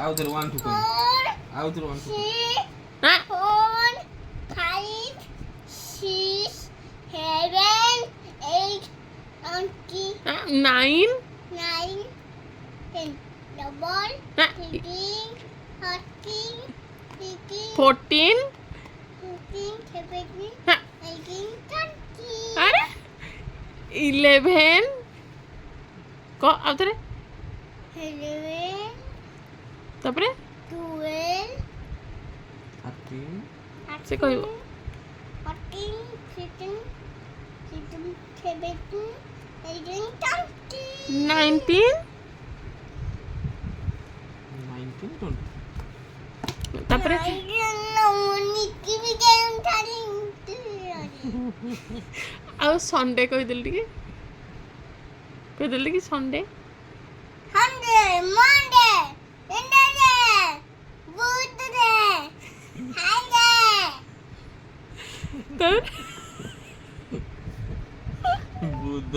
ଆଉଥରେ 1 2 କହ। ଆଉଥରେ 1 2 4 5 6 7 8 9 9 10 double 13 14 15 14 16 17 18 20 अरे 11 कह आउथरे 11 तापरे 12 13 से कहब 14 15 16 17 18 20 19 19 20 तापरे आ संडे कहिदेली कि संडे बुध